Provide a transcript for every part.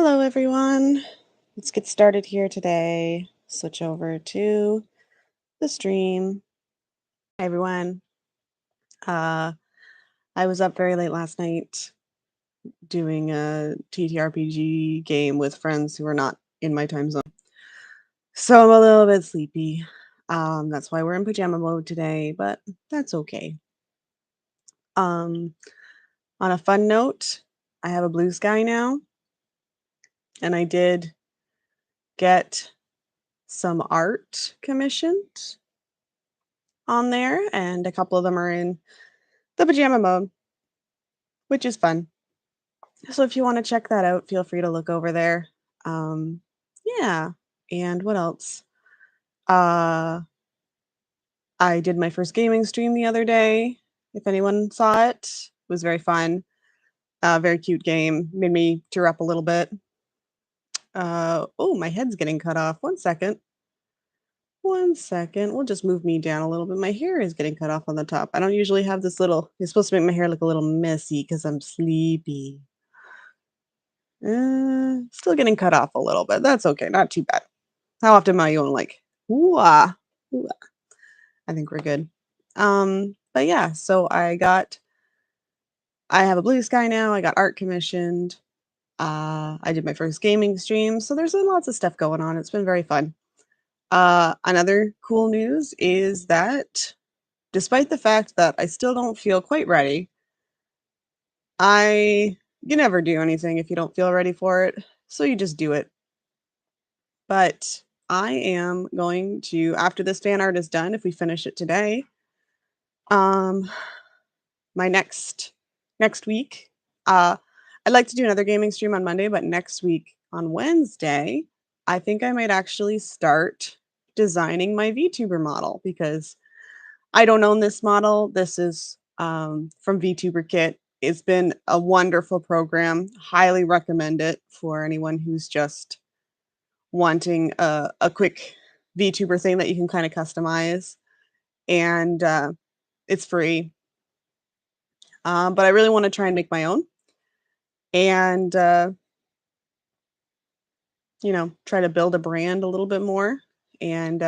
Hello, everyone. Let's get started here today. Switch over to the stream. Hi, everyone. Uh, I was up very late last night doing a TTRPG game with friends who are not in my time zone. So I'm a little bit sleepy. That's why we're in pajama mode today, but that's okay. Um, on a fun note, I have a blue sky now, and I did get some art commissioned on there, and a couple of them are in the pajama mode, which is fun. So if you want to check that out, feel free to look over there. Um, yeah. And what else? Uh, I did my first gaming stream the other day. If anyone saw it, it was very fun. Very cute game. Made me tear up a little bit. Oh, my head's getting cut off. 1 second. 1 second. We'll just move me down a little bit. My hair is getting cut off on the top. I don't usually have this little. It's supposed to make my hair look a little messy because I'm sleepy. Still getting cut off a little bit. That's okay, not too bad. How often am I going like, "Ooh-ah, ooh-ah." I think we're good. But yeah, so I have a blue sky now. I got art commissioned. I did my first gaming stream, so there's been lots of stuff going on. It's been very fun. Another cool news is that despite the fact that I still don't feel quite ready, I you never do anything if you don't feel ready for it, so you just do it. But I am going to, after this fan art is done, if we finish it today, um, my next week, I'd like to do another gaming stream on Monday, but next week on Wednesday, I think I might actually start designing my VTuber model because I don't own this model. This is from VTuber Kit. It's been a wonderful program. Highly recommend it for anyone who's just wanting a quick VTuber thing that you can kind of customize, and it's free. But I really want to try and make my own, and try to build a brand a little bit more. And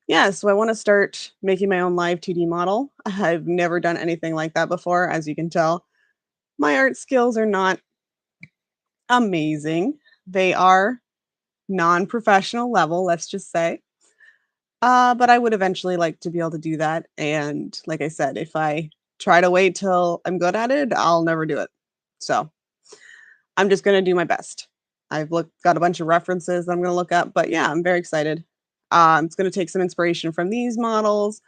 yeah, so I want to start making my own live 2D model. I've never done anything like that before, as you can tell. My art skills are not amazing. They are non-professional level, let's just say. But I would eventually like to be able to do that. And like I said, if I try to wait till I'm good at it, I'll never do it. So I'm just gonna do my best. Got a bunch of references that I'm gonna look up, but yeah, I'm very excited. It's gonna take some inspiration from these models,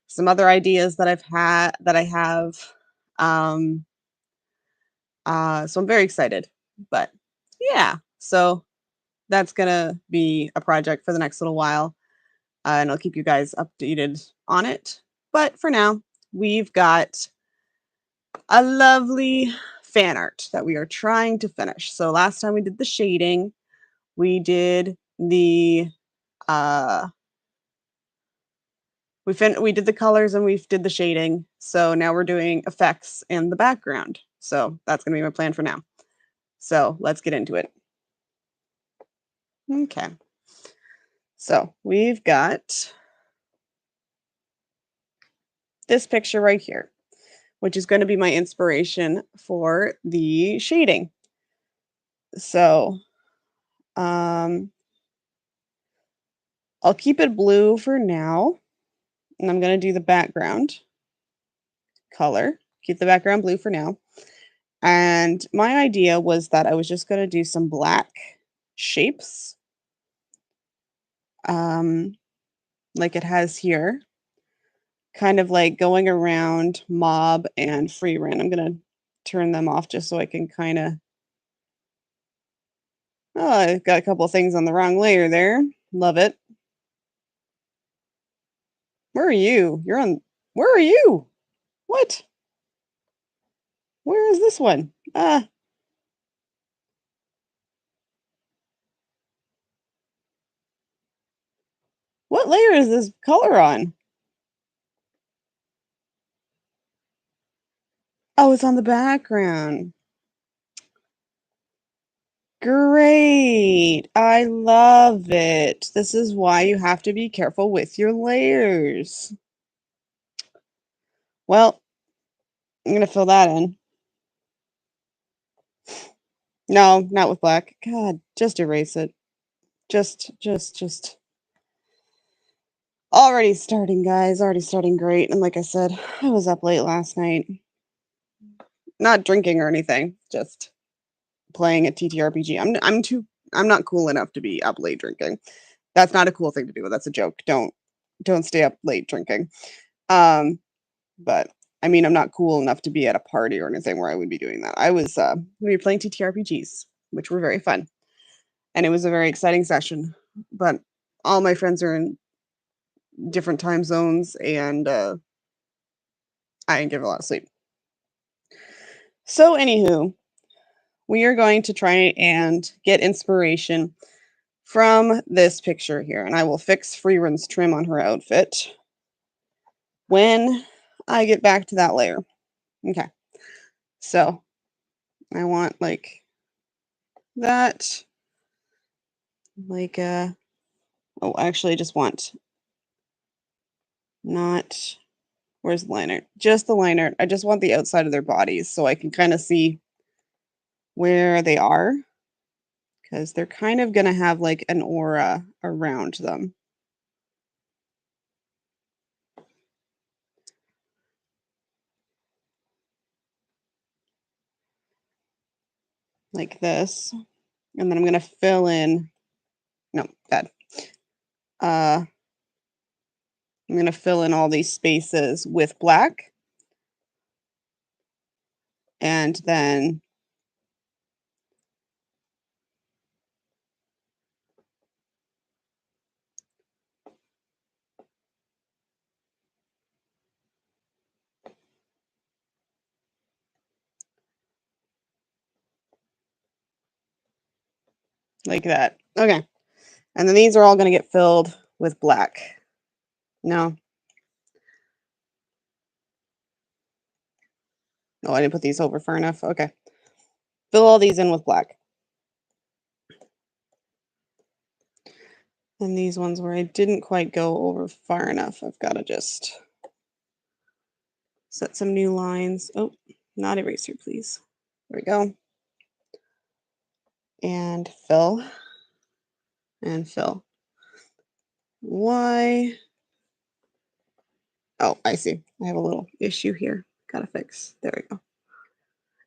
some other ideas that I have. Um, so I'm very excited. But yeah, so that's gonna be a project for the next little while. And I'll keep you guys updated on it. But for now, we've got a lovely fan art that we are trying to finish. So last time we did the shading, we did the uh we did the colors and we did the shading. So now we're doing effects and the background. So that's going to be my plan for now. So let's get into it. Okay. So we've got this picture right here, which is going to be my inspiration for the shading. So, um, I'll keep it blue for now, and I'm going to do the background color. Keep the background blue for now. And my idea was that I was just going to do some black shapes, um, like it has here, kind of like going around Mob and Frieren. I'm going to turn them off just so I can kind of. Oh, I've got a couple of things on the wrong layer there. Love it. Where are you? You're on. Where are you? What? Where is this one? What layer is this color on? Oh, it's on the background. Great. I love it. This is why you have to be careful with your layers. Well, I'm going to fill that in. No, not with black. God, just erase it. Just. Already starting, guys. Already starting great. And like I said, I was up late last night. Not drinking or anything, just playing a TTRPG. I'm not cool enough to be up late drinking. That's not a cool thing to do. That's a joke. Don't stay up late drinking. Um, but I mean, I'm not cool enough to be at a party or anything where I would be doing that. We were playing TTRPGs, which were very fun, and it was a very exciting session. But all my friends are in different time zones, and I didn't get a lot of sleep. So, anywho, we are going to try and get inspiration from this picture here, and I will fix Freeren's trim on her outfit when I get back to that layer. Okay, so I want like that, like oh, actually, I just want not, where's the liner? Just the liner. I just want the outside of their bodies so I can kind of see where they are because they're kind of going to have like an aura around them. Like this. And then I'm going to fill in, no, bad. I'm going to fill in all these spaces with black. And then like that. Okay. And then these are all going to get filled with black. No. Oh, I didn't put these over far enough. Okay. Fill all these in with black. And these ones where I didn't quite go over far enough, I've got to just set some new lines. Oh, not eraser, please. There we go. And fill. And fill. Why? Oh, I see. I have a little issue here. Gotta fix. There we go.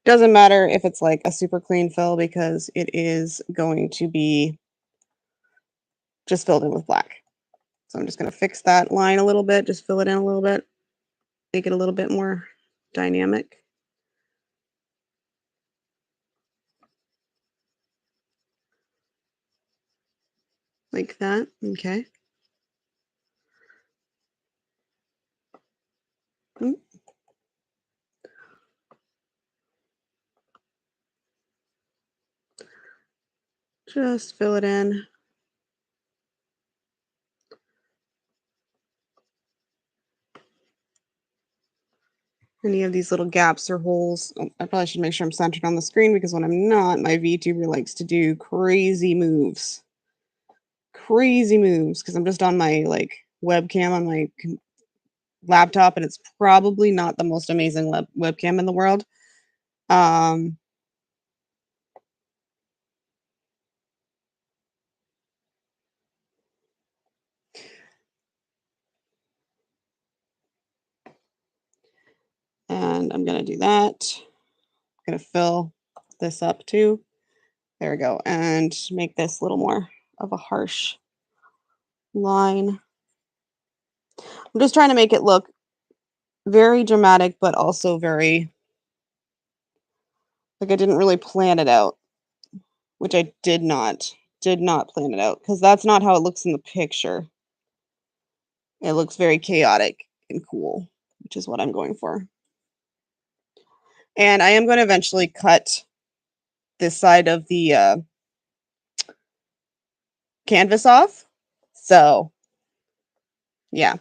Doesn't matter if it's like a super clean fill because it is going to be just filled in with black. So I'm just going to fix that line a little bit, just fill it in a little bit, make it a little bit more dynamic. Like that. Okay. Just fill it in. Any of these little gaps or holes. Oh, I probably should make sure I'm centered on the screen because when I'm not, my VTuber likes to do crazy moves. Crazy moves because I'm just on my like webcam on my laptop and it's probably not the most amazing webcam in the world. And I'm going to do that. I'm going to fill this up too. There we go. And make this a little more of a harsh line. I'm just trying to make it look very dramatic, but also very, like I didn't really plan it out, which I did not plan it out because that's not how it looks in the picture. It looks very chaotic and cool, which is what I'm going for. And I am going to eventually cut this side of the canvas off. So, yeah.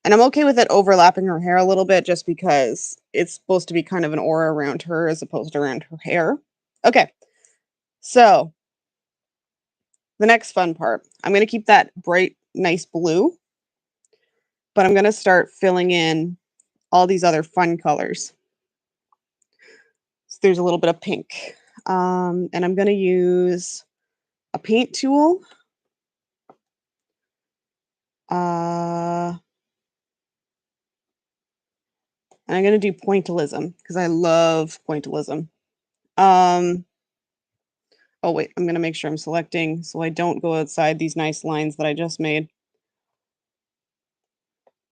And I'm okay with it overlapping her hair a little bit just because it's supposed to be kind of an aura around her as opposed to around her hair. Okay. So the next fun part, I'm going to keep that bright, nice blue, but I'm going to start filling in all these other fun colors. So there's a little bit of pink. And I'm going to use a paint tool. And I'm going to do pointillism because I love pointillism. Oh, wait, I'm going to make sure I'm selecting so I don't go outside these nice lines that I just made.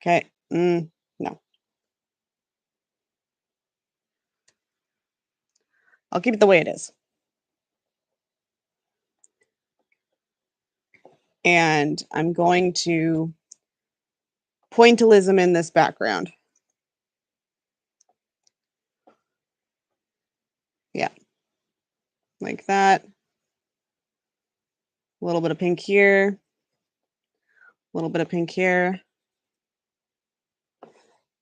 Okay. No. I'll keep it the way it is. And I'm going to pointillism in this background. Yeah. Like that. A little bit of pink here. A little bit of pink here.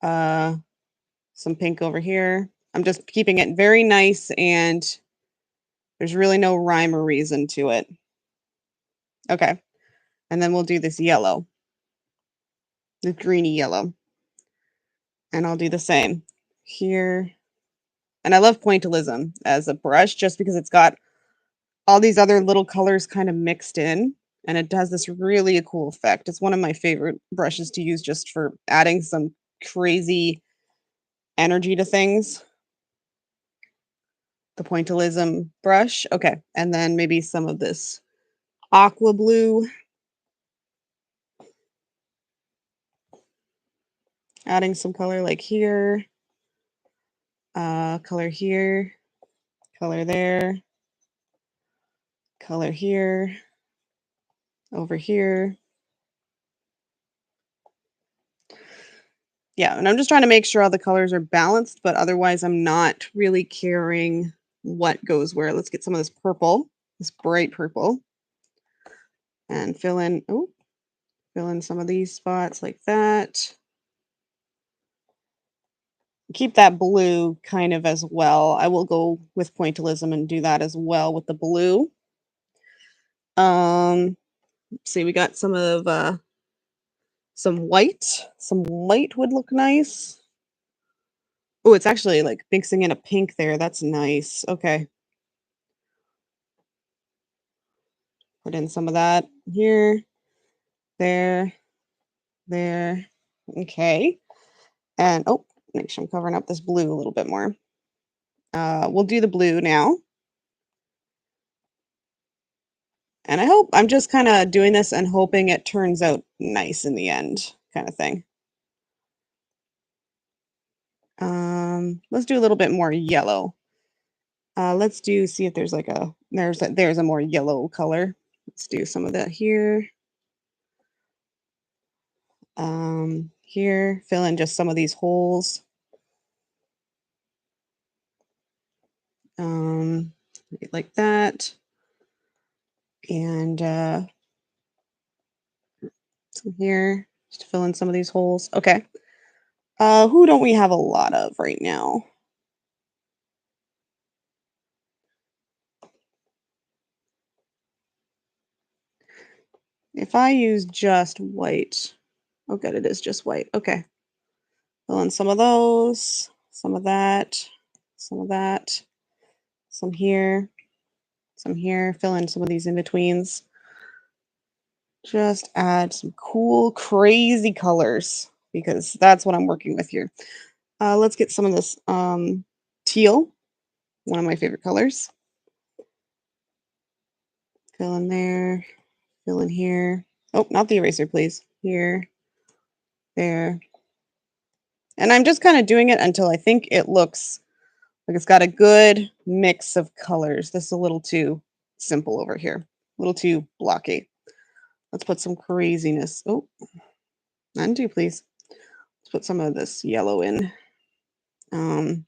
Some pink over here. I'm just keeping it very nice and there's really no rhyme or reason to it. Okay. And then we'll do this yellow. The greeny yellow. And I'll do the same here. And I love pointillism as a brush just because it's got all these other little colors kind of mixed in. And it does this really cool effect. It's one of my favorite brushes to use just for adding some crazy energy to things. The pointillism brush. Okay. And then maybe some of this aqua blue. Adding some color like here. Color here. Color there. Color here. Over here. Yeah, and I'm just trying to make sure all the colors are balanced, but otherwise I'm not really caring what goes where. Let's get some of this purple, this bright purple, and fill in some of these spots like that. Keep that blue kind of as well. I will go with pointillism and do that as well with the blue. Let's see, we got some of some white. Some white would look nice. Oh, it's actually like mixing in a pink there. That's nice. Okay. Put in some of that here, there, there. Okay. And oh, make sure I'm covering up this blue a little bit more. We'll do the blue now. And I'm just kind of doing this and hoping it turns out nice in the end, kind of thing. Let's do a little bit more yellow. Let's see if there's like there's a more yellow color. Let's do some of that here. Here, fill in just some of these holes. Like that. And some here, just to fill in some of these holes. Okay. Who don't we have a lot of right now? If I use just white, oh good, it is just white. Okay. Fill in some of those, some of that, some of that, some here, fill in some of these in-betweens. Just add some cool, crazy colors because that's what I'm working with here. Let's get some of this teal, one of my favorite colors. Fill in there, fill in here. Oh, not the eraser, please. Here, there. And I'm just kind of doing it until I think it looks like it's got a good mix of colors. This is a little too simple over here, a little too blocky. Let's put some craziness. Oh, undo, please. Let's put some of this yellow in. And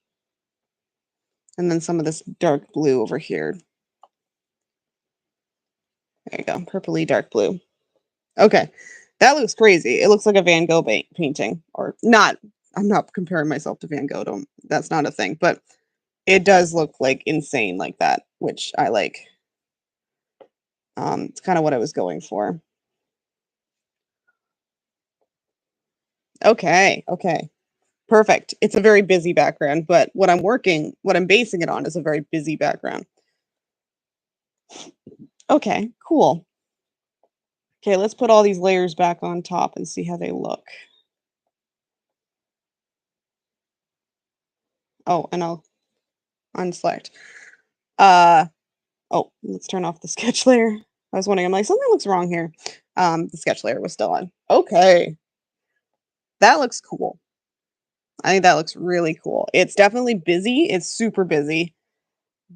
then some of this dark blue over here. There you go, purpley dark blue. Okay, that looks crazy. It looks like a Van Gogh painting, or not. I'm not comparing myself to Van Gogh. That's not a thing, but it does look like insane like that, which I like. It's kind of what I was going for. Okay, okay. Perfect. It's a very busy background, but what I'm basing it on is a very busy background. Okay, cool. Okay, let's put all these layers back on top and see how they look. Oh, and I'll unselect. Uh, oh, let's turn off the sketch layer. I was wondering, I'm like, something looks wrong here. The sketch layer was still on. Okay, that looks cool. I think that looks really cool. It's definitely busy. It's super busy,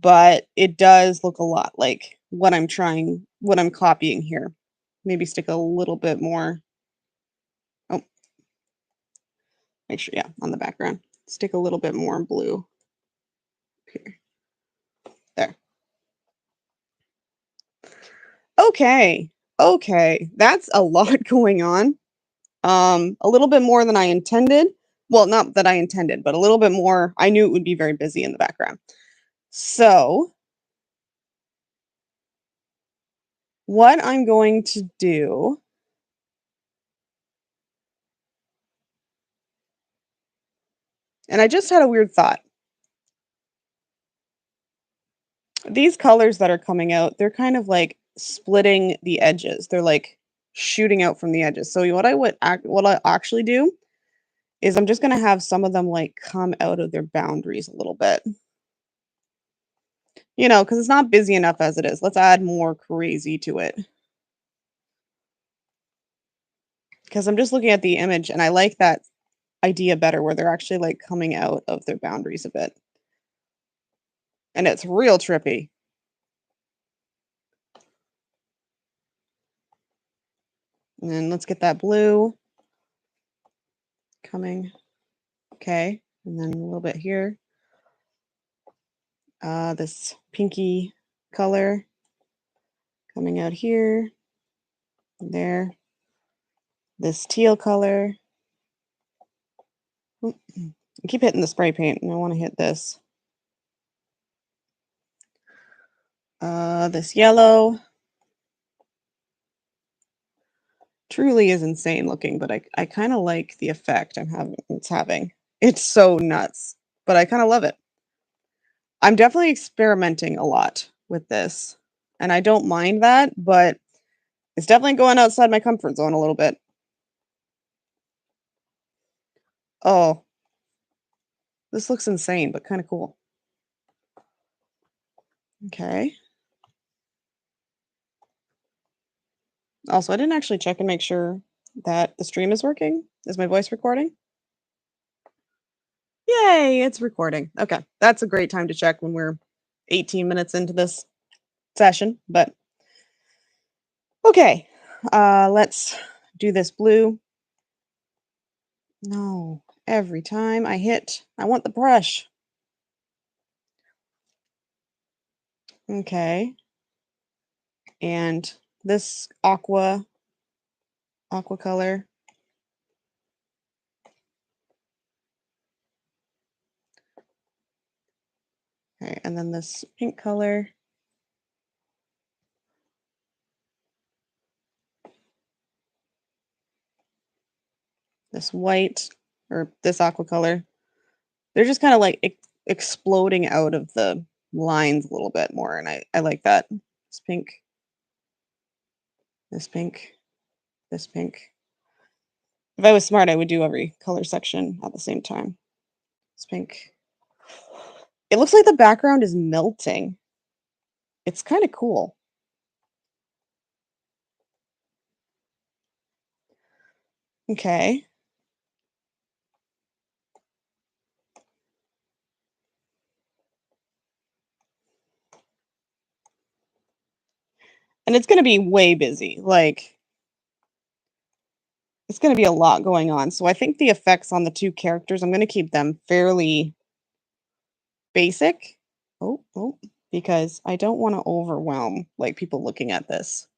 but it does look a lot like what I'm copying here. Maybe stick a little bit more. Oh, make sure, yeah, on the background. Stick a little bit more blue here. There. Okay. Okay. That's a lot going on. A little bit more than I intended. Well, not that I intended, but a little bit more. I knew it would be very busy in the background. So, what I'm going to do, and I just had a weird thought. These colors that are coming out, they're kind of like splitting the edges. They're like shooting out from the edges. So what I actually do is I'm just gonna have some of them like come out of their boundaries a little bit. Because it's not busy enough as it is. Let's add more crazy to it. Because I'm just looking at the image and I like that idea better where they're actually like coming out of their boundaries a bit. And it's real trippy. And then let's get that blue coming. Okay. And then a little bit here. This pinky color coming out here, there. This teal color. Oop, I keep hitting the spray paint, and I want to hit this. This yellow. Truly is insane looking, but I kind of like the effect it's having. It's so nuts, but I kind of love it. I'm definitely experimenting a lot with this, and I don't mind that, but it's definitely going outside my comfort zone a little bit. Oh, this looks insane, but kind of cool. Okay. Also, I didn't actually check and make sure that the stream is working. Is my voice recording? Yay, it's recording. Okay. That's a great time to check when we're 18 minutes into this session, but okay. Let's do this blue. No, every time I want the brush. Okay. And this aqua color. Okay, and then this pink color. This white or this aqua color. They're just kind of like exploding out of the lines a little bit more, and I like that. This pink, this pink, this pink. If I was smart, I would do every color section at the same time. This pink. It looks like the background is melting. It's kind of cool. Okay. And it's going to be way busy. Like, it's going to be a lot going on. So I think the effects on the two characters, I'm going to keep them fairly basic. Oh, because I don't want to overwhelm like people looking at this.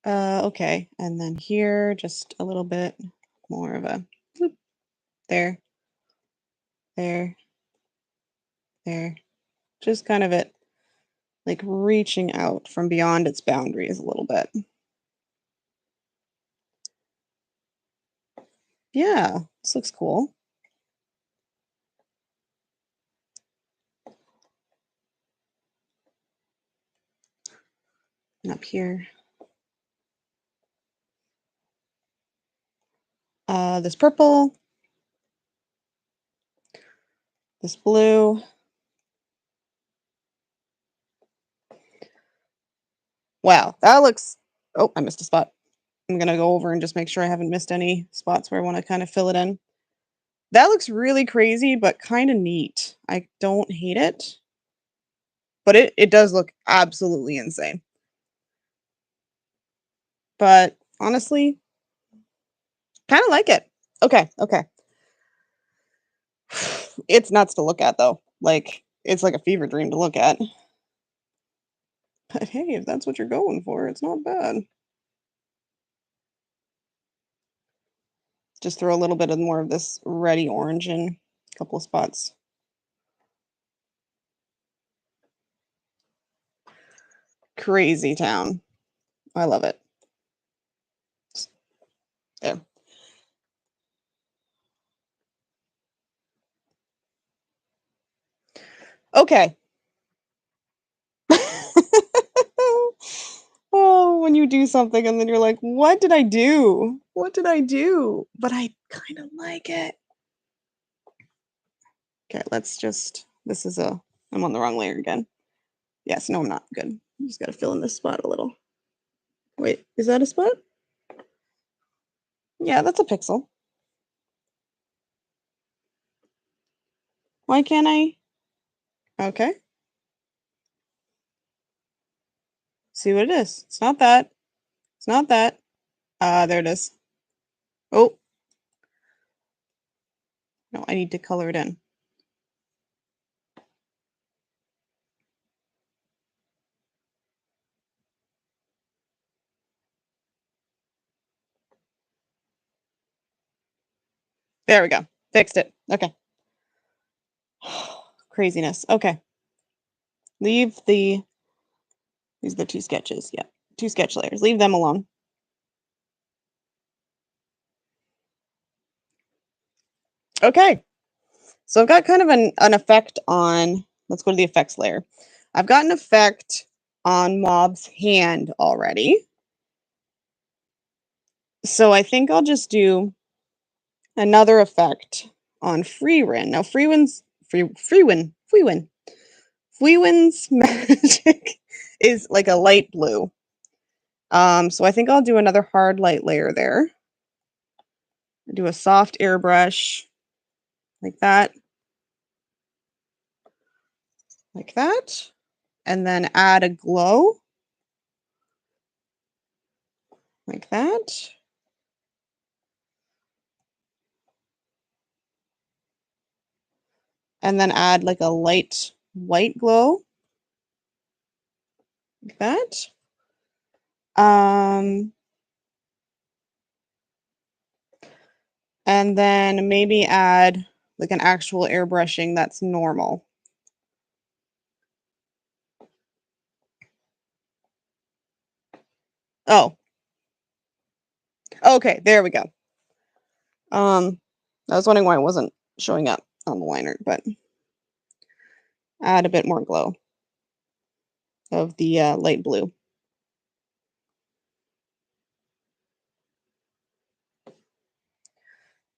Okay. And then here, just a little bit more of a. Whoop. There. There. There. Just kind of it, like reaching out from beyond its boundaries a little bit. Yeah, this looks cool. And up here. This purple. This blue. Wow, that looks... Oh, I missed a spot. I'm gonna go over and just make sure I haven't missed any spots where I want to kind of fill it in. That looks really crazy, but kind of neat. I don't hate it, but it does look absolutely insane. But honestly, kind of like it. Okay, okay. It's nuts to look at though. Like it's like a fever dream to look at. But hey, if that's what you're going for, it's not bad. Just throw a little bit of more of this reddy orange in a couple of spots. Crazy town. I love it. There. Okay. Oh, when you do something and then you're like, what did I do? What did I do? But I kind of like it. Okay, let's just, this is a, I'm on the wrong layer again. Yes, no, I'm not. Good. You just got to fill in this spot a little. Wait, is that a spot? Yeah, that's a pixel. Why can't I? Okay. See what it is. It's not that. It's not that. There it is. Oh, no, I need to color it in. There we go. Fixed it. Okay. Craziness. Okay. Leave the, these are the two sketches. Yeah. Two sketch layers. Leave them alone. Okay. So I've got kind of an effect on, let's go to the effects layer. I've got an effect on Mob's hand already. So I think I'll just do another effect on Frieren. Now Friwen's magic is like a light blue. So I think I'll do another hard light layer there. Do a soft airbrush like that. Like that. And then add a glow. Like that. And then add like a light white glow. Like that. And then maybe add like an actual airbrushing that's normal. Oh. Okay, there we go. I was wondering why it wasn't showing up on the liner, but add a bit more glow of the light blue.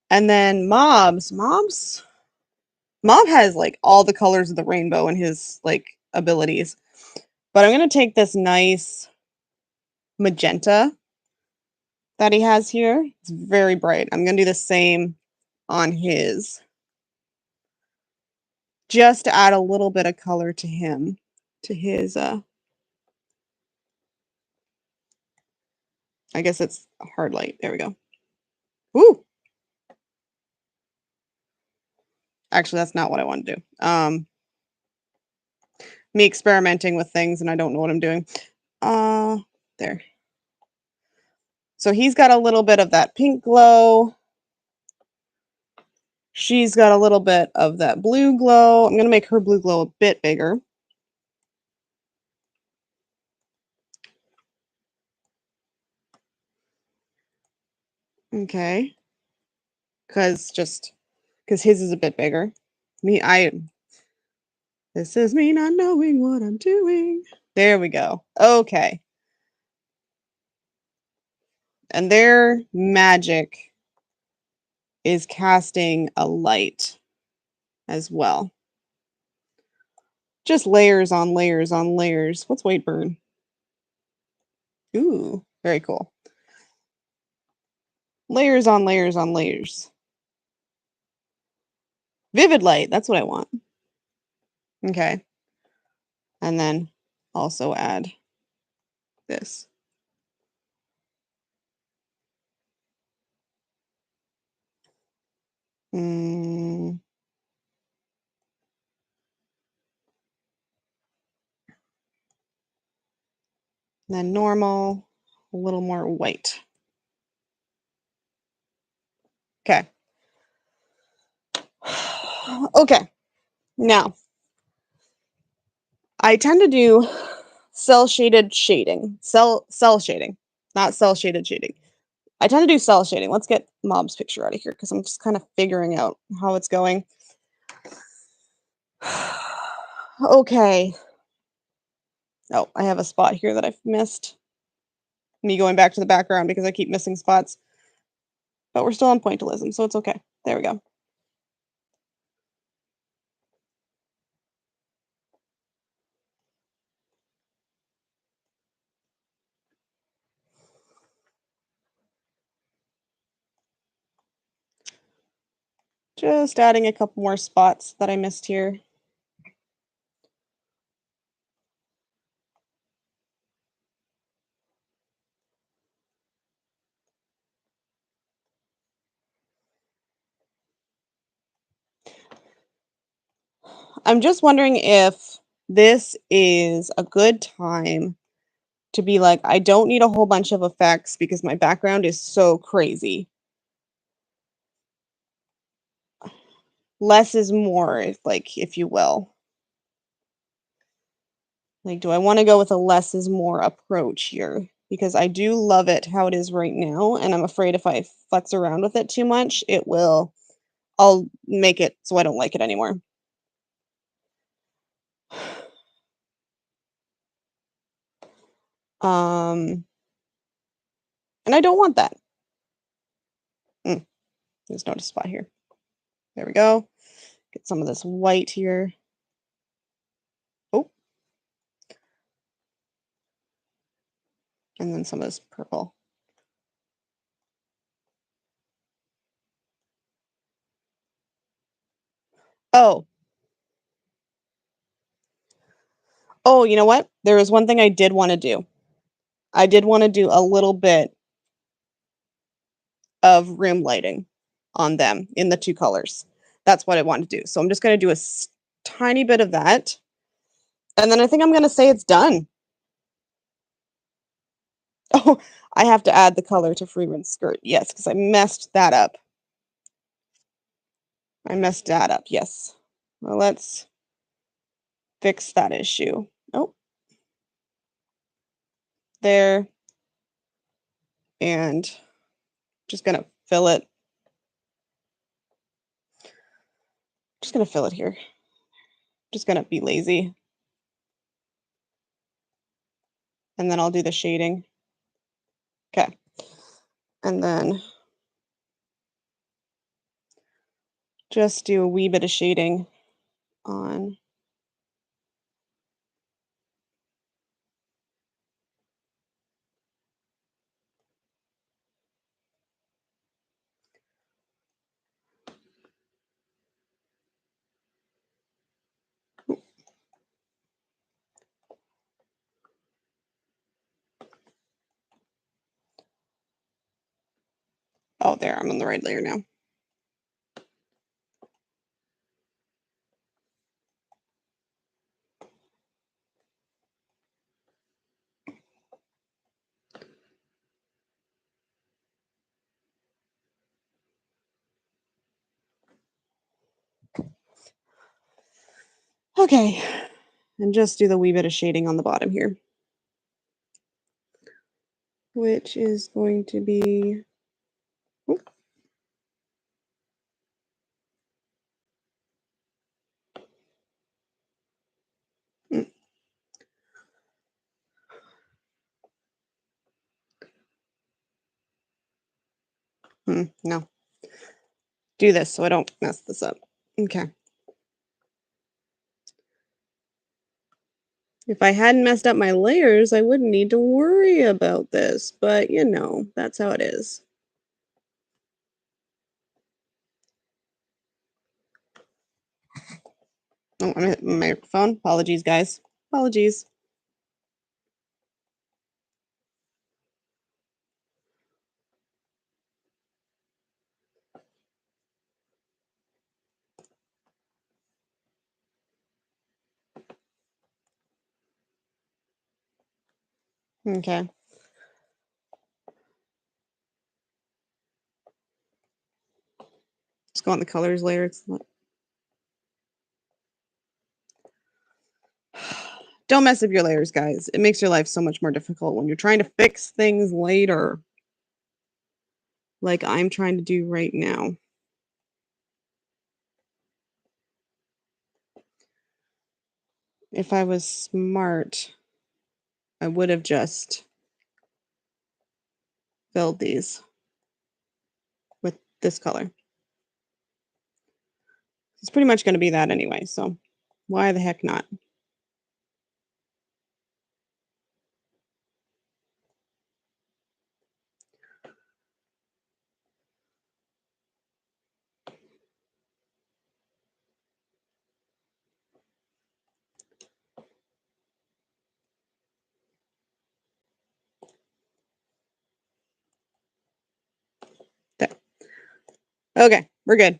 And then Mob has like all the colors of the rainbow in his like abilities. But I'm going to take this nice magenta that he has here. It's very bright. I'm going to do the same on his, just to add a little bit of color to him, to his I guess it's a hard light. There we go. Ooh. Actually, that's not what I want to do. Me experimenting with things and I don't know what I'm doing. There. So he's got a little bit of that pink glow. She's got a little bit of that blue glow. I'm going to make her blue glow a bit bigger. Okay. Because his is a bit bigger. This is me not knowing what I'm doing. There we go. Okay. And their magic is casting a light as well. Just layers on layers on layers. What's weight burn? Ooh, very cool. Layers on layers on layers. Vivid light, that's what I want. Okay. And then also add this. Then normal, a little more white. Okay. Okay. Now, I tend to do cell shaded shading. Cell shading, not cell shaded shading. I tend to do cell shading. Let's get Mob's picture out of here because I'm just kind of figuring out how it's going. Okay. Oh, I have a spot here that I've missed. Me going back to the background because I keep missing spots. But we're still on pointillism, so it's okay. There we go. Just adding a couple more spots that I missed here. I'm just wondering if this is a good time to be like, I don't need a whole bunch of effects because my background is so crazy. Less is more, if you will. Like, do I want to go with a less is more approach here? Because I do love it how it is right now, and I'm afraid if I flex around with it too much, I'll make it so I don't like it anymore. And I don't want that. There's no spot here. There we go. Get some of this white here. Oh. And then some of this purple. Oh. Oh, you know what? There was one thing I did want to do. I did want to do a little bit of room lighting on them in the two colors. That's what I want to do. So I'm just going to do a tiny bit of that. And then I think I'm going to say it's done. Oh, I have to add the color to Frieren's skirt. Yes, because I messed that up. Yes. Well, let's fix that issue. Oh. There. And just going to fill it. Just going to fill it here. Just going to be lazy. And then I'll do the shading. Okay. And then just do a wee bit of shading on. Oh, there, I'm on the right layer now. Okay, and just do the wee bit of shading on the bottom here, which is going to be, oh, mm, no, do this so I don't mess this up. Okay. If I hadn't messed up my layers, I wouldn't need to worry about this, but you know, that's how it is. Oh, I'm hitting my microphone. Apologies, guys. Apologies. Okay. Just go on the colors layer. It's not... Don't mess up your layers, guys. It makes your life so much more difficult when you're trying to fix things later, like I'm trying to do right now. If I was smart, I would have just filled these with this color. It's pretty much going to be that anyway, so why the heck not? There. Okay, we're good.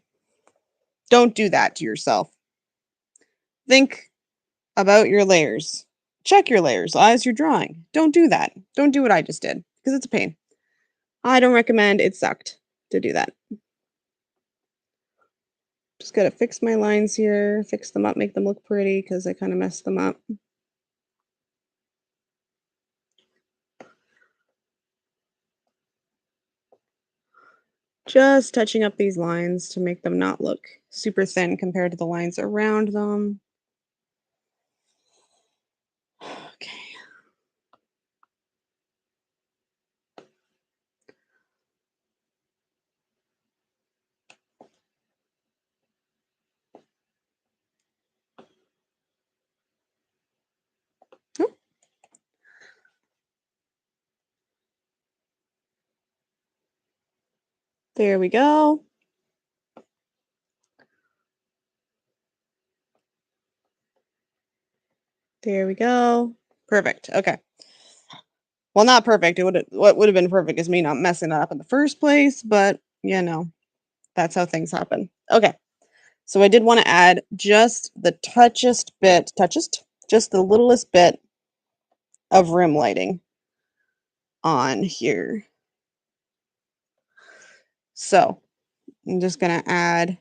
Don't do that to yourself. Think about your layers. Check your layers as you're drawing. Don't do that. Don't do what I just did because it's a pain. I don't recommend. It sucked to do that. Just gotta fix my lines here, fix them up, make them look pretty because I kind of messed them up. Just touching up these lines to make them not look super thin compared to the lines around them. Okay. Oh, there we go. There we go. Perfect. Okay. Well, not perfect. What would have been perfect is me not messing it up in the first place, but you know, that's how things happen. Okay. So I did want to add just the just the littlest bit of rim lighting on here. So I'm just going to add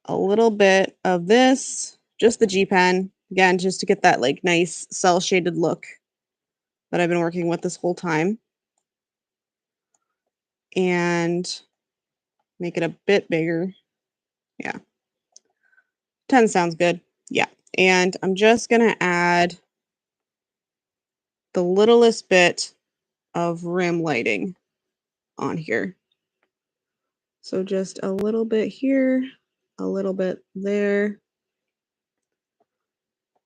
a little bit of this, just the G pen, again, just to get that like nice cell shaded look that I've been working with this whole time. And make it a bit bigger. Yeah. 10 sounds good. Yeah. And I'm just going to add the littlest bit of rim lighting on here. So just a little bit here, a little bit there,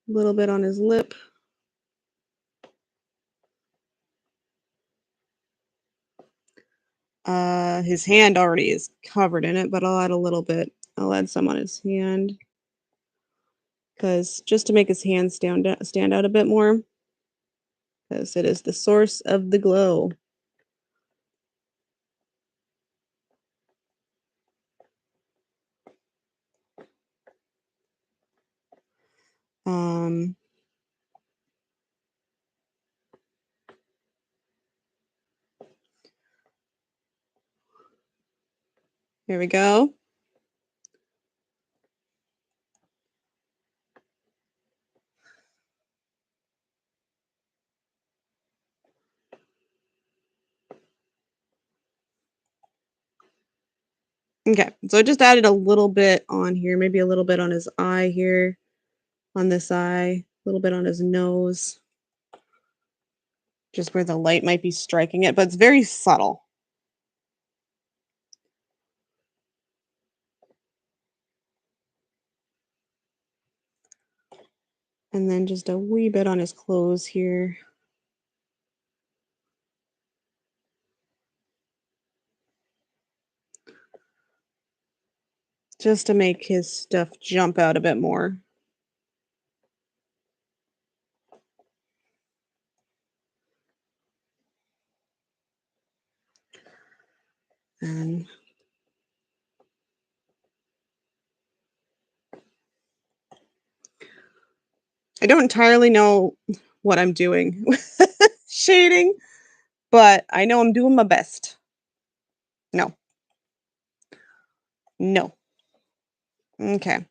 a little bit on his lip. His hand already is covered in it, but I'll add a little bit. I'll add some on his hand because just to make his hand stand out a bit more, because it is the source of the glow. Um, Here we go. Okay, so I just added a little bit on here, maybe a little bit on his eye here, on this eye, a little bit on his nose, just where the light might be striking it, but it's very subtle. And then just a wee bit on his clothes here. Just to make his stuff jump out a bit more. And I don't entirely know what I'm doing with shading, but I know I'm doing my best. No. No. Okay.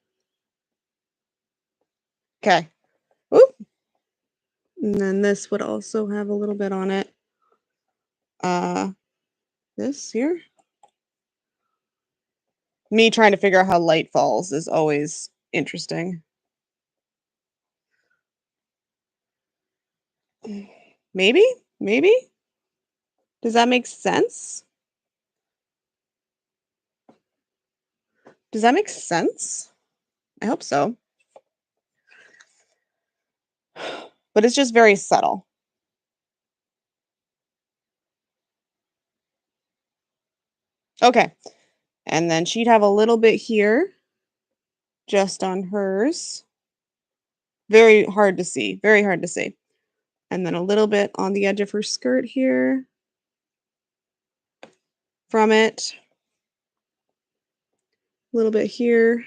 Okay. Oop. And then this would also have a little bit on it. This here. Me trying to figure out how light falls is always interesting. Maybe? Maybe? Does that make sense? Does that make sense? I hope so. But it's just very subtle. Okay. And then she'd have a little bit here, just on hers. Very hard to see. Very hard to see. And then a little bit on the edge of her skirt here. From it. A little bit here.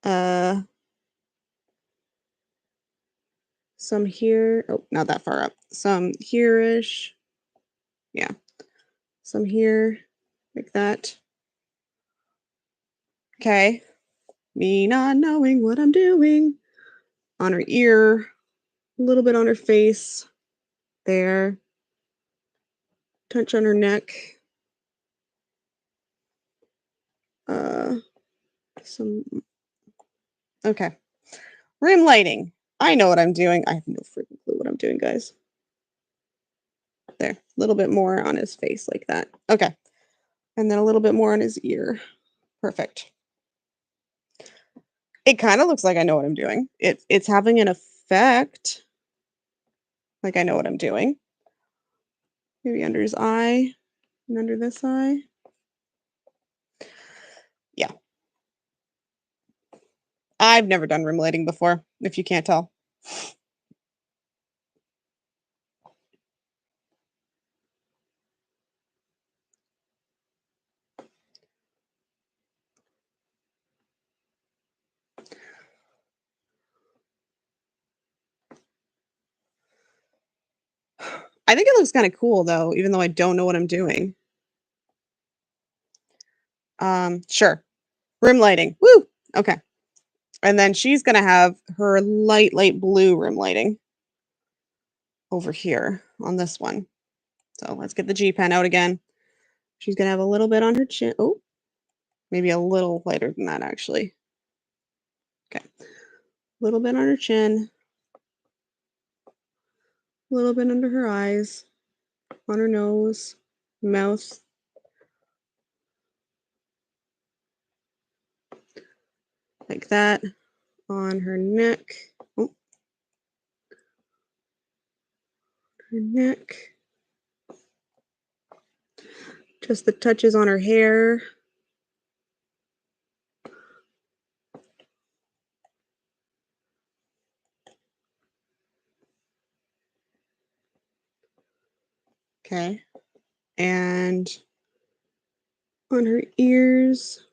Some here. Oh, not that far up. Some here-ish. Yeah. Some here. Like that. Okay. Me not knowing what I'm doing. On her ear. A little bit on her face. There. Touch on her neck. Some. Okay. Rim lighting. I know what I'm doing. I have no freaking clue what I'm doing, guys. There. A little bit more on his face like that. Okay. And then a little bit more on his ear. Perfect. It kind of looks like I know what I'm doing. It's having an effect. Like I know what I'm doing. Maybe under his eye and under this eye. Yeah. I've never done rim lighting before, if you can't tell. I think it looks kind of cool though, even though I don't know what I'm doing. Sure. Rim lighting. Woo! Okay. And then she's gonna have her light blue rim lighting over here on this one. So let's get the G pen out again. She's gonna have a little bit on her chin. Oh, maybe a little lighter than that actually. Okay. A little bit on her chin. A little bit under her eyes. On her nose. Mouth. Like that. On her neck. Oh. Her neck. Just the touches on her hair. Okay. And on her ears.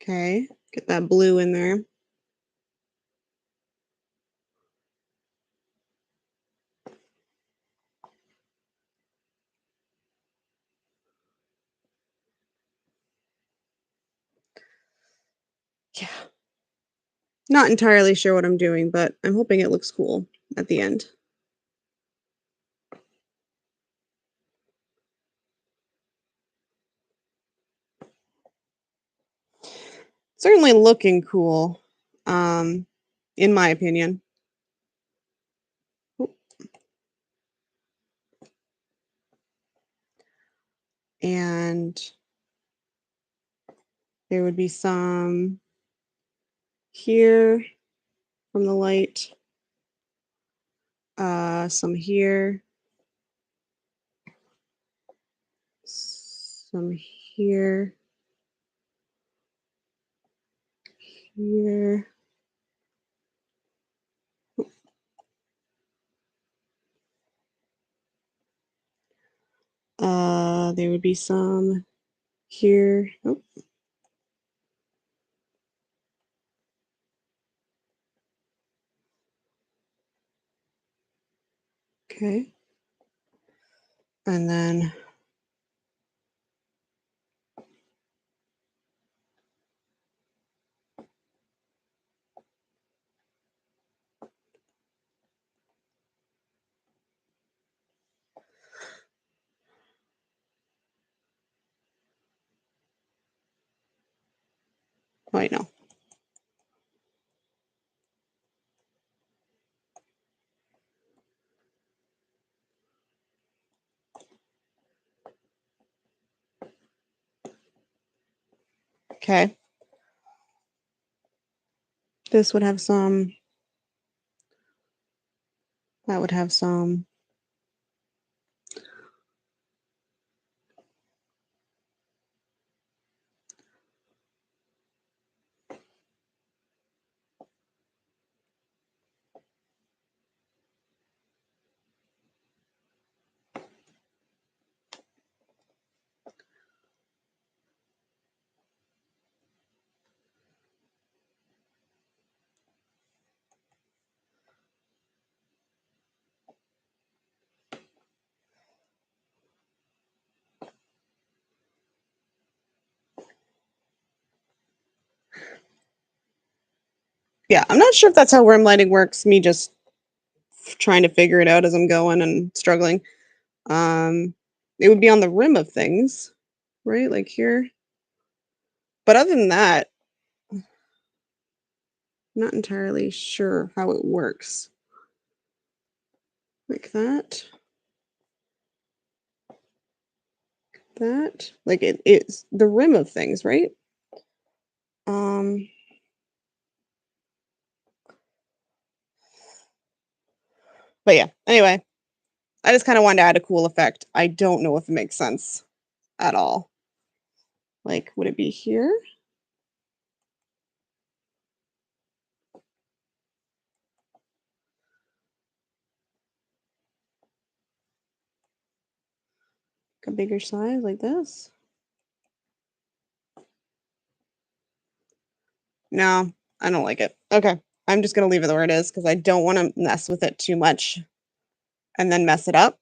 Okay. Get that blue in there. Yeah. Not entirely sure what I'm doing, but I'm hoping it looks cool at the end. Certainly looking cool, um, in my opinion. Oop. And there would be some here from the light, some here, some here, here. There would be some here. Oh, okay. And then wait, no. Okay. This would have some. That would have some. Yeah, I'm not sure if that's how rim lighting works. Me just trying to figure it out as I'm going and struggling. Um, it would be on the rim of things, right? Like here. But other than that, not entirely sure how it works. Like that. That. Like it is the rim of things, right? Um, but yeah, anyway, I just kind of wanted to add a cool effect. I don't know if it makes sense at all. Like, would it be here? A bigger size like this? No, I don't like it. Okay. I'm just gonna leave it where it is because I don't want to mess with it too much and then mess it up.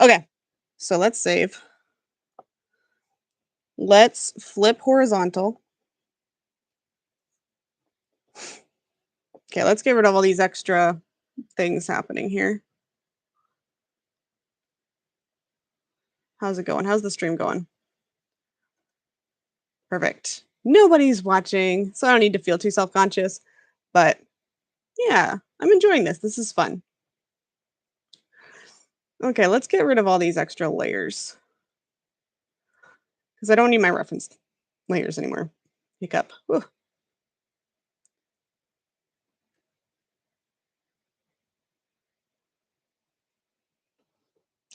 Okay. So let's save. Let's flip horizontal. Okay, let's get rid of all these extra things happening here. How's it going? How's the stream going? Perfect. Nobody's watching, so I don't need to feel too self-conscious. But yeah, I'm enjoying this. This is fun. Okay, let's get rid of all these extra layers because I don't need my reference layers anymore. Hiccup. Whew.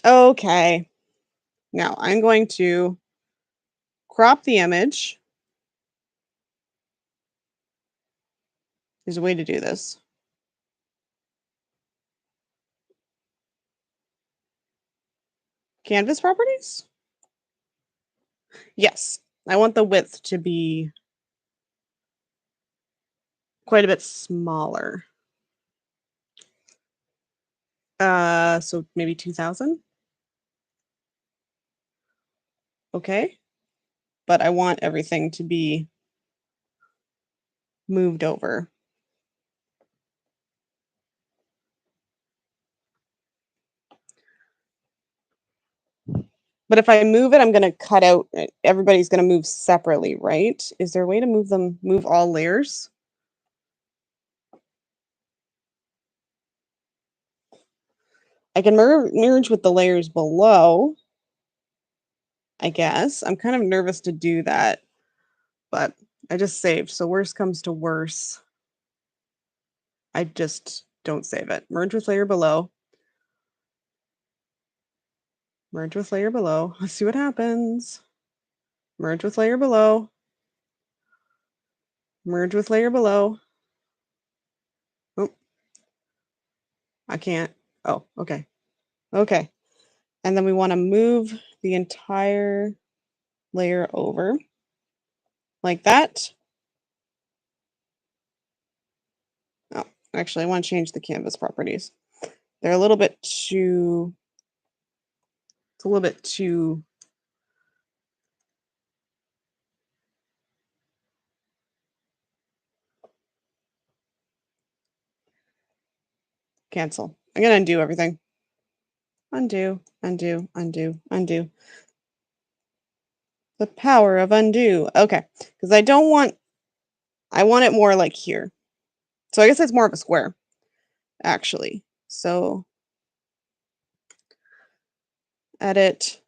Okay. Now I'm going to crop the image. There's a way to do this. Canvas properties? Yes. I want the width to be quite a bit smaller. So maybe 2000. Okay. But I want everything to be moved over. But if I move it, I'm gonna cut out everybody's gonna move separately, right? Is there a way to move all layers? I can merge with the layers below, I guess. I'm kind of nervous to do that, but I just saved. So worst comes to worse, I just don't save it. Merge with layer below. Merge with layer below. Let's see what happens. Merge with layer below. Merge with layer below. Oh, I can't. Oh, okay. Okay. And then we want to move the entire layer over like that. Oh, actually, I want to change the canvas properties. They're a little bit too, it's a little bit too, cancel. I'm going to undo everything. Undo, undo, undo, undo. The power of undo. Okay, because I want it more like here. So I guess it's more of a square, actually. So edit,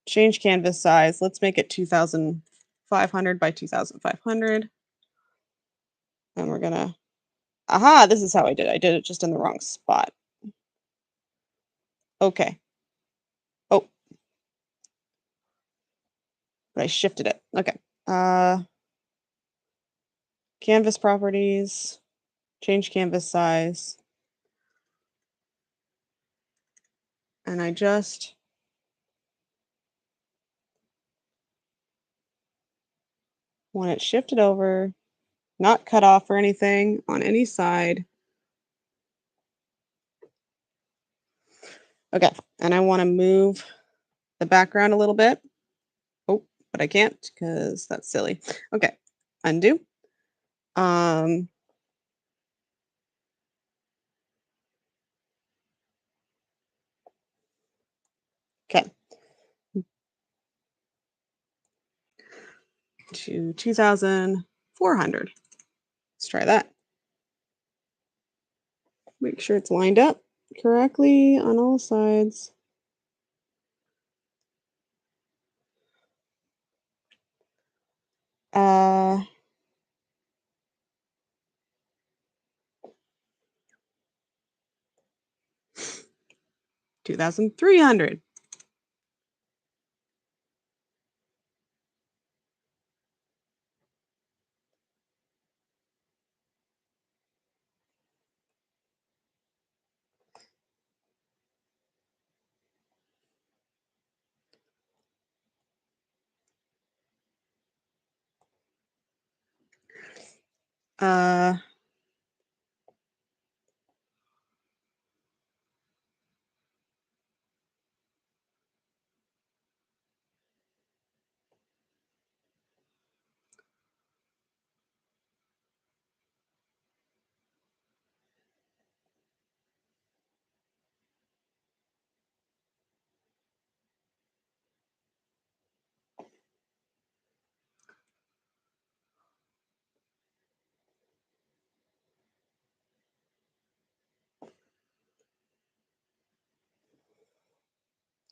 change canvas size. Let's make it 2,500 by 2,500. And we're gonna, aha, this is how I did it. I did it just in the wrong spot. Okay. Oh, but I shifted it. Okay. Canvas properties, change canvas size. And I just want it shifted over, not cut off or anything on any side. Okay, and I want to move the background a little bit. Oh, but I can't because that's silly. Okay, undo. Um, okay. To 2,400. Let's try that. Make sure it's lined up correctly on all sides. Uh, 2,300. Uh,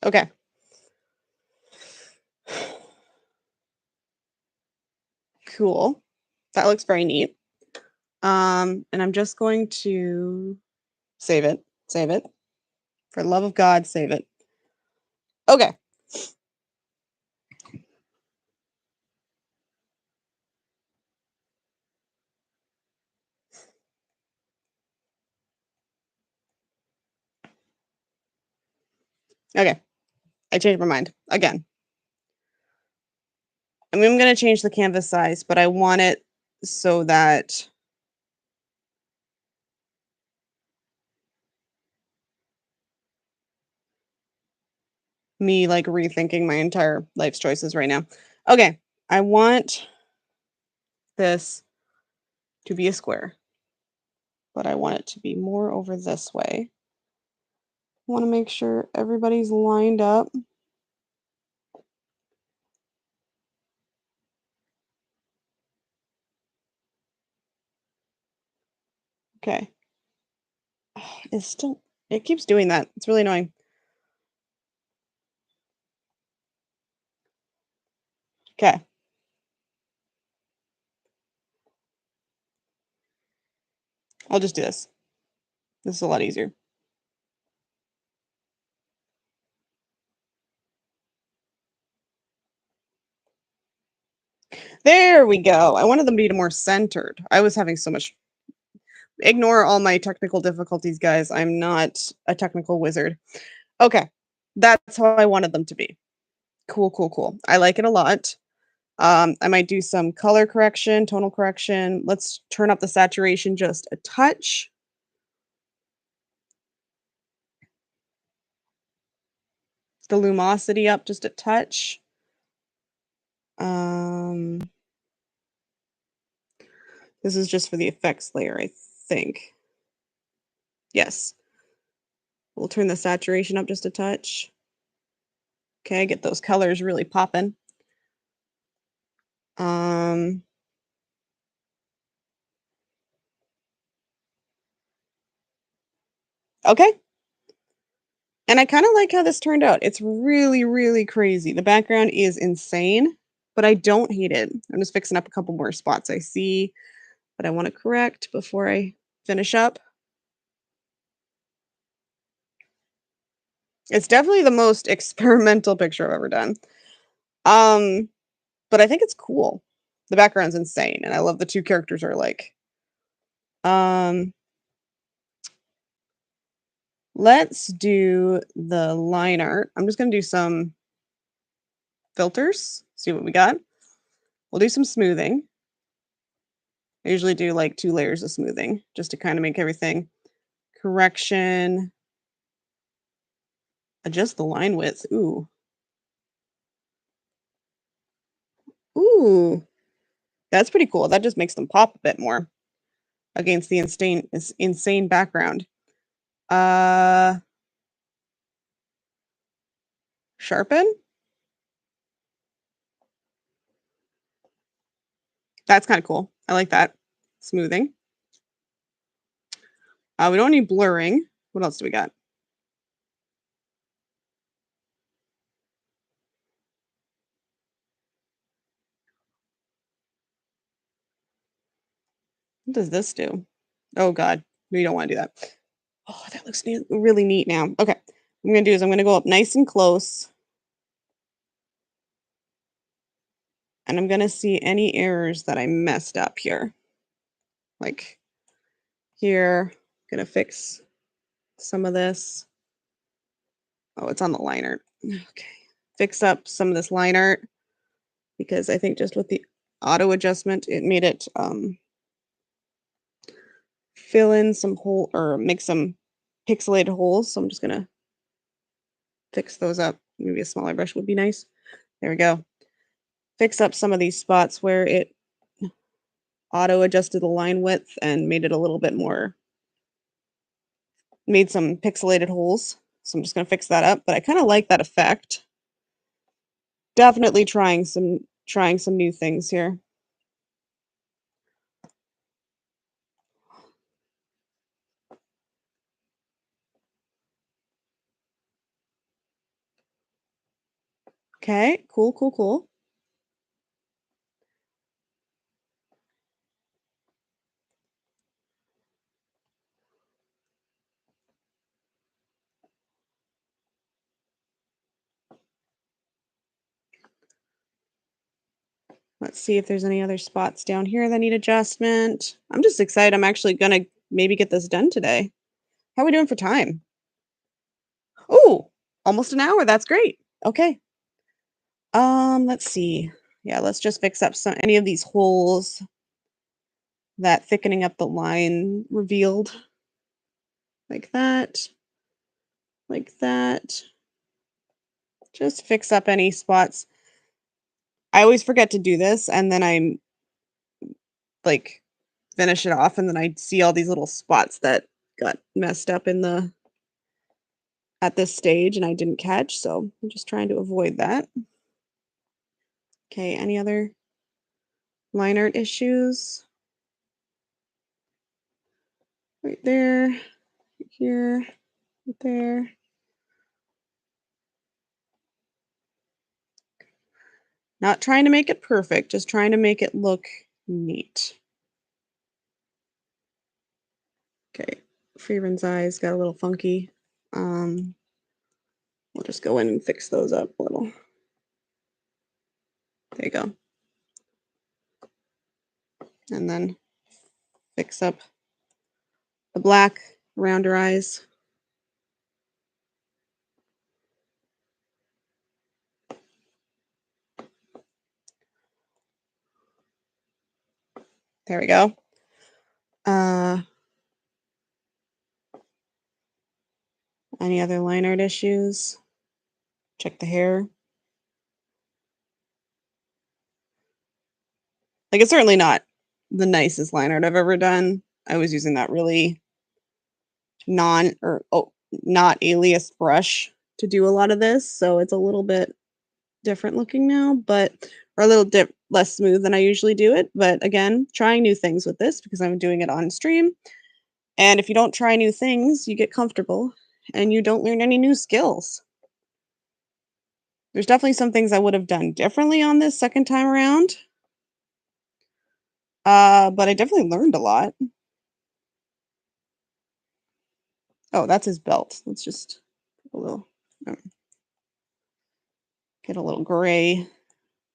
okay. Cool. That looks very neat. And I'm just going to save it. Save it. For the love of God, save it. Okay. Okay. I changed my mind again. I mean, I'm going to change the canvas size, but I want it so that me like rethinking my entire life's choices right now. Okay. I want this to be a square, but I want it to be more over this way. I want to make sure everybody's lined up. Okay. It keeps doing that. It's really annoying. Okay. I'll just do this. This is a lot easier. There we go. I wanted them to be more centered. I was having so much. Ignore all my technical difficulties, guys. I'm not a technical wizard. Okay. That's how I wanted them to be. Cool, cool, cool. I like it a lot. I might do some color correction, tonal correction. Let's turn up the saturation just a touch. The luminosity up just a touch. This is just for the effects layer, I think. Yes. We'll turn the saturation up just a touch. Okay, get those colors really popping. Okay. And I kind of like how this turned out. It's really, really crazy. The background is insane, but I don't hate it. I'm just fixing up a couple more spots I see that I want to correct before I finish up. It's definitely the most experimental picture I've ever done. But I think it's cool. The background's insane, and I love the two characters are like. Let's do the line art. I'm just gonna do some filters, see what we got. We'll do some smoothing. I usually do like 2 layers of smoothing just to kind of make everything correction. Adjust the line width. Ooh. Ooh. That's pretty cool. That just makes them pop a bit more against the insane background. Sharpen. That's kind of cool. I like that. Smoothing. We don't need blurring. What else do we got? What does this do? Oh God, we don't want to do that. Oh, that looks really neat now. Okay, what I'm gonna do is I'm gonna go up nice and close, and I'm gonna see any errors that I messed up here. Like here, gonna fix some of this. Oh, it's on the line art. Okay, fix up some of this line art because I think just with the auto adjustment, it made it fill in some hole or make some pixelated holes. So I'm just gonna fix those up. Maybe a smaller brush would be nice. There we go. Fix up some of these spots where it auto adjusted the line width and made it a little bit more, made some pixelated holes. So I'm just going to fix that up, but I kind of like that effect. Definitely trying some new things here. Okay, cool, cool, cool. Let's see if there's any other spots down here that need adjustment. I'm just excited. I'm actually going to maybe get this done today. How are we doing for time? Oh, almost an hour. That's great. Okay. Let's see. Yeah, let's just fix up any of these holes that thickening up the line revealed. Like that. Like that. Just fix up any spots. I always forget to do this, and then I'm like finish it off, and then I'd see all these little spots that got messed up in the at this stage and I didn't catch, so I'm just trying to avoid that. Okay, any other line art issues? Right there, right here, right there. Not trying to make it perfect, just trying to make it look neat. Okay, Frieren's eyes got a little funky. We'll just go in and fix those up a little. There you go. And then fix up the black around her eyes. There we go. Any other line art issues? Check the hair. Like, it's certainly not the nicest line art I've ever done. I was using that really not alias brush to do a lot of this, so it's a little bit different looking now, but or a little less smooth than I usually do it. But again, trying new things with this because I'm doing it on stream. And if you don't try new things, you get comfortable and you don't learn any new skills. There's definitely some things I would have done differently on this second time around. But I definitely learned a lot. Oh, that's his belt. Let's just put a little get a little gray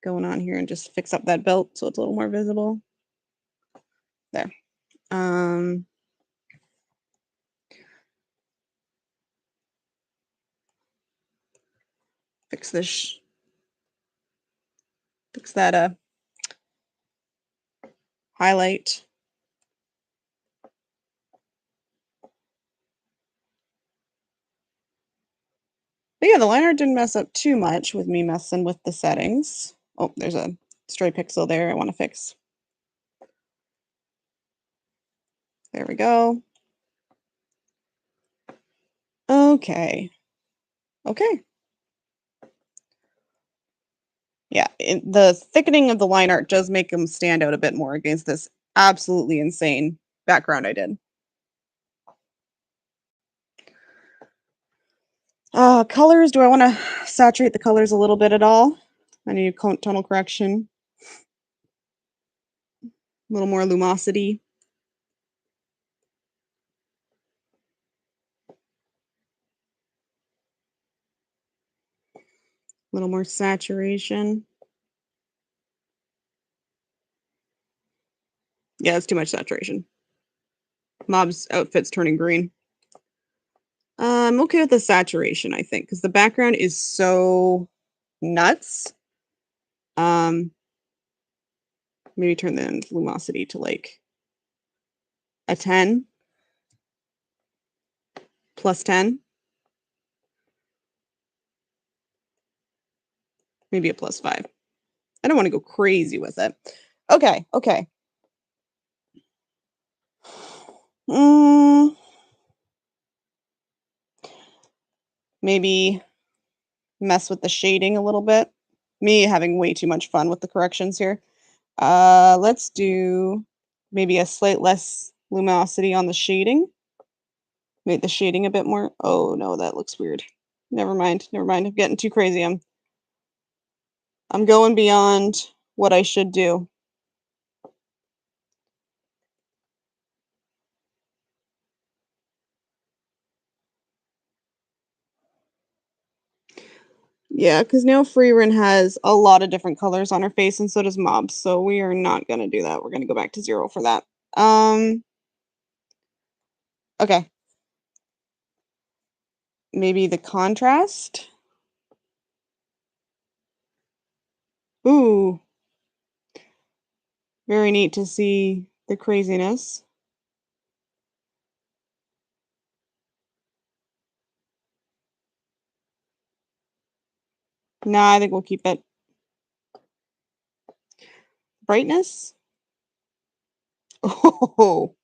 going on here and just fix up that belt so it's a little more visible. There. Fix this. Fix that highlight. But yeah, the liner didn't mess up too much with me messing with the settings. Oh, there's a stray pixel there I want to fix. There we go. Okay. Okay. Yeah, the thickening of the line art does make them stand out a bit more against this absolutely insane background I did. Colors, do I want to saturate the colors a little bit at all? I need tonal correction. A little more lumosity. A little more saturation. Yeah, it's too much saturation. Mob's outfit's turning green. I'm okay with the saturation, I think, because the background is so nuts. Maybe turn the lumosity to like a 10 plus 10. Maybe a plus 5. I don't want to go crazy with it. Okay, okay. Maybe mess with the shading a little bit. Me having way too much fun with the corrections here. Let's do maybe a slight less luminosity on the shading. Make the shading a bit more. Oh no, that looks weird. Never mind. Never mind. I'm getting too crazy. I'm going beyond what I should do. Yeah, because now Frieren has a lot of different colors on her face, and so does Mob. So we are not gonna do that. We're gonna go back to 0 for that. Okay. Maybe the contrast. Ooh. Very neat to see the craziness. Nah, I think we'll keep it. Brightness? Oh,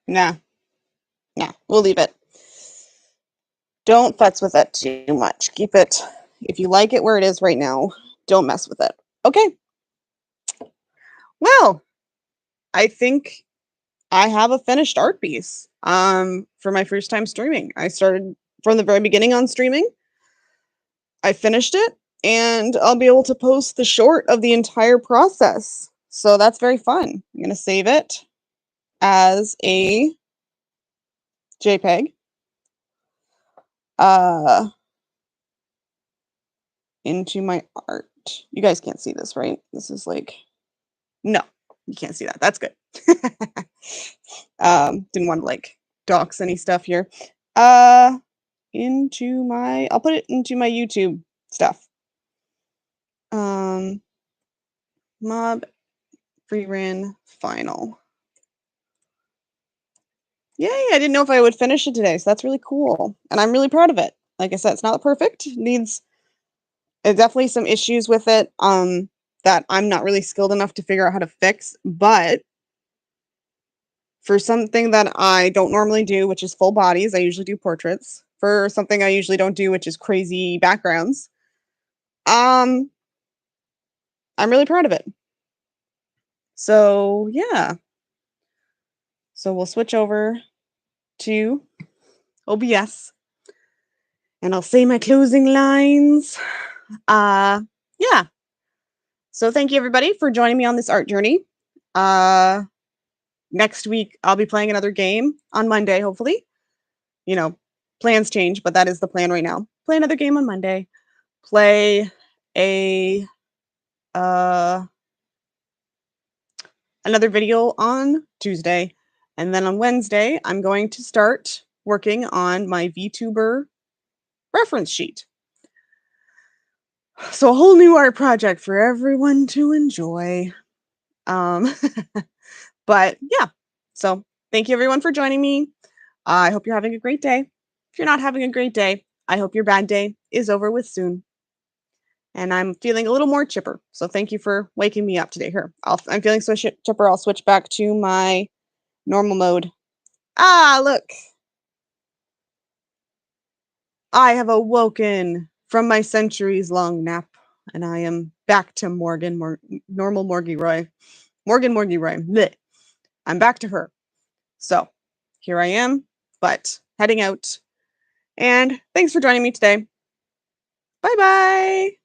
nah, nah, we'll leave it. Don't futz with it too much. Keep it, if you like it where it is right now, don't mess with it. Okay, well, I think I have a finished art piece for my first time streaming. I started from the very beginning on streaming. I finished it, and I'll be able to post the short of the entire process. So that's very fun. I'm going to save it as a JPEG uh, into my art. You guys can't see this, right? This is like, no, you can't see that. That's good. Didn't want to like dox any stuff here. I'll put it into my YouTube stuff. Mob Frieren final. Yay, I didn't know if I would finish it today, so that's really cool. And I'm really proud of it. Like I said, it's not perfect. It needs definitely some issues with it that I'm not really skilled enough to figure out how to fix, but for something that I don't normally do, which is full bodies, I usually do portraits. For something I usually don't do, which is crazy backgrounds, I'm really proud of it. So, yeah. So we'll switch over to OBS and I'll say my closing lines. Yeah. So thank you everybody for joining me on this art journey. Next week I'll be playing another game on Monday, hopefully. You know, plans change, but that is the plan right now. Play another game on Monday. Play a another video on Tuesday. And then on Wednesday, I'm going to start working on my VTuber reference sheet. So a whole new art project for everyone to enjoy. But yeah, so thank you everyone for joining me. I hope you're having a great day. If you're not having a great day, I hope your bad day is over with soon. And I'm feeling a little more chipper. So thank you for waking me up today. Here, I'm feeling so chipper. I'll switch back to my normal mode. Ah, look. I have awoken from my centuries-long nap, and I am back to normal Morgie Roy. Morgan Morgie Roy. Blech. I'm back to her. So here I am, but heading out. And thanks for joining me today. Bye bye.